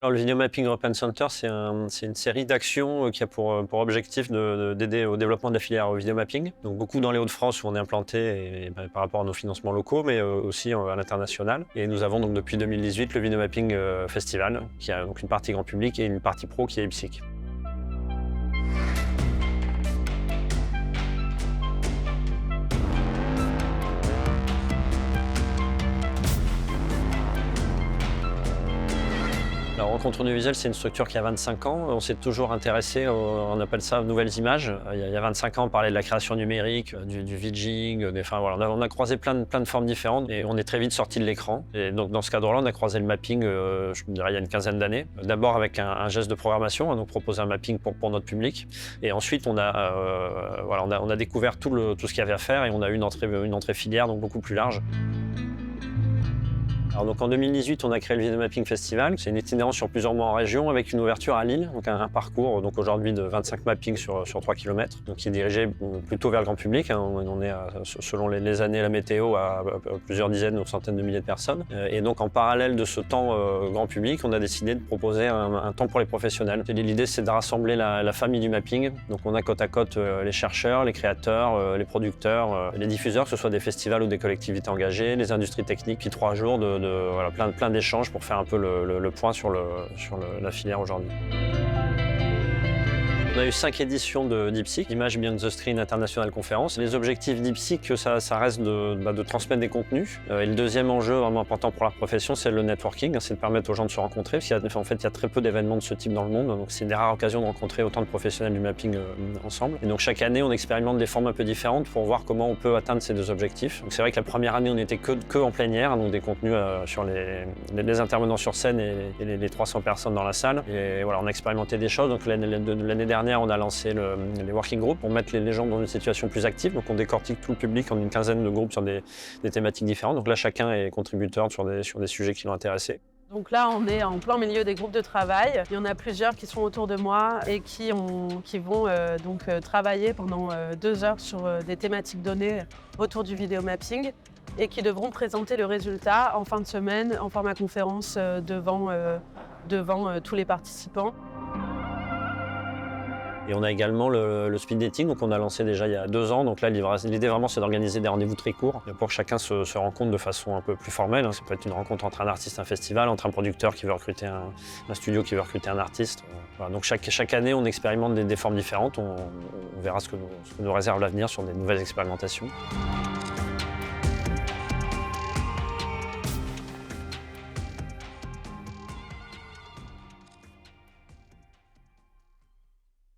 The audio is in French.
Alors, le Video Mapping Open Center, c'est une série d'actions qui a pour objectif d'aider au développement de la filière au vidéo mapping. Donc beaucoup dans les Hauts-de-France où on est implanté par rapport à nos financements locaux, mais aussi à l'international. Et nous avons donc depuis 2018 le Video Mapping Festival, qui a donc une partie grand public et une partie pro qui est IPSIC. La Rencontre Audiovisuelle, c'est une structure qui a 25 ans. On s'est toujours intéressé, on appelle ça nouvelles images. Il y a 25 ans, on parlait de la création numérique, du vidging, enfin, voilà, on a croisé plein de formes différentes et on est très vite sorti de l'écran. Et donc dans ce cadre-là, on a croisé le mapping, je dirais, il y a une quinzaine d'années. D'abord avec un geste de programmation, donc proposer un mapping pour notre public. Et ensuite, on a découvert tout ce qu'il y avait à faire et on a eu une entrée filière donc beaucoup plus large. Alors donc en 2018, on a créé le Video Mapping Festival. C'est une itinérance sur plusieurs mois en région avec une ouverture à Lille, donc un parcours donc aujourd'hui de 25 mappings sur 3 km, donc qui est dirigé plutôt vers le grand public. On est selon les années, la météo, à plusieurs dizaines ou centaines de milliers de personnes. Et donc en parallèle de ce temps grand public, on a décidé de proposer un temps pour les professionnels. L'idée, c'est de rassembler la famille du mapping. Donc on a côte à côte les chercheurs, les créateurs, les producteurs, les diffuseurs, que ce soit des festivals ou des collectivités engagées, les industries techniques, puis 3 jours voilà, plein d'échanges pour faire un peu le point sur la filière aujourd'hui. On a eu 5 éditions d'IPSIC, Image Beyond the Screen International Conference. Les objectifs d'IPSIC, ça reste de transmettre des contenus. Et le deuxième enjeu vraiment important pour la profession, c'est le networking, c'est de permettre aux gens de se rencontrer, parce qu'il y a très peu d'événements de ce type dans le monde, donc c'est une des rares occasions de rencontrer autant de professionnels du mapping ensemble. Et donc chaque année, on expérimente des formes un peu différentes pour voir comment on peut atteindre ces deux objectifs. Donc c'est vrai que la première année, on n'était que en plein air, donc des contenus sur les intervenants sur scène et les 300 personnes dans la salle. Et voilà, on a expérimenté des choses. Donc l'année dernière, on a lancé les working groups pour mettre les gens dans une situation plus active. Donc on décortique tout le public en une quinzaine de groupes sur des thématiques différentes. Donc là, chacun est contributeur sur des sujets qui l'ont intéressé. Donc là, on est en plein milieu des groupes de travail. Il y en a plusieurs qui sont autour de moi et qui vont travailler pendant 2 heures sur des thématiques données autour du vidéo mapping et qui devront présenter le résultat en fin de semaine en format conférence devant tous les participants. Et on a également le speed dating, donc on a lancé déjà il y a 2 ans. Donc là, l'idée vraiment, c'est d'organiser des rendez-vous très courts pour que chacun se rencontre de façon un peu plus formelle. Ça peut être une rencontre entre un artiste et un festival, entre un producteur qui veut recruter un studio qui veut recruter un artiste. Voilà, donc chaque année, on expérimente des formes différentes. On verra ce que nous réserve l'avenir sur des nouvelles expérimentations.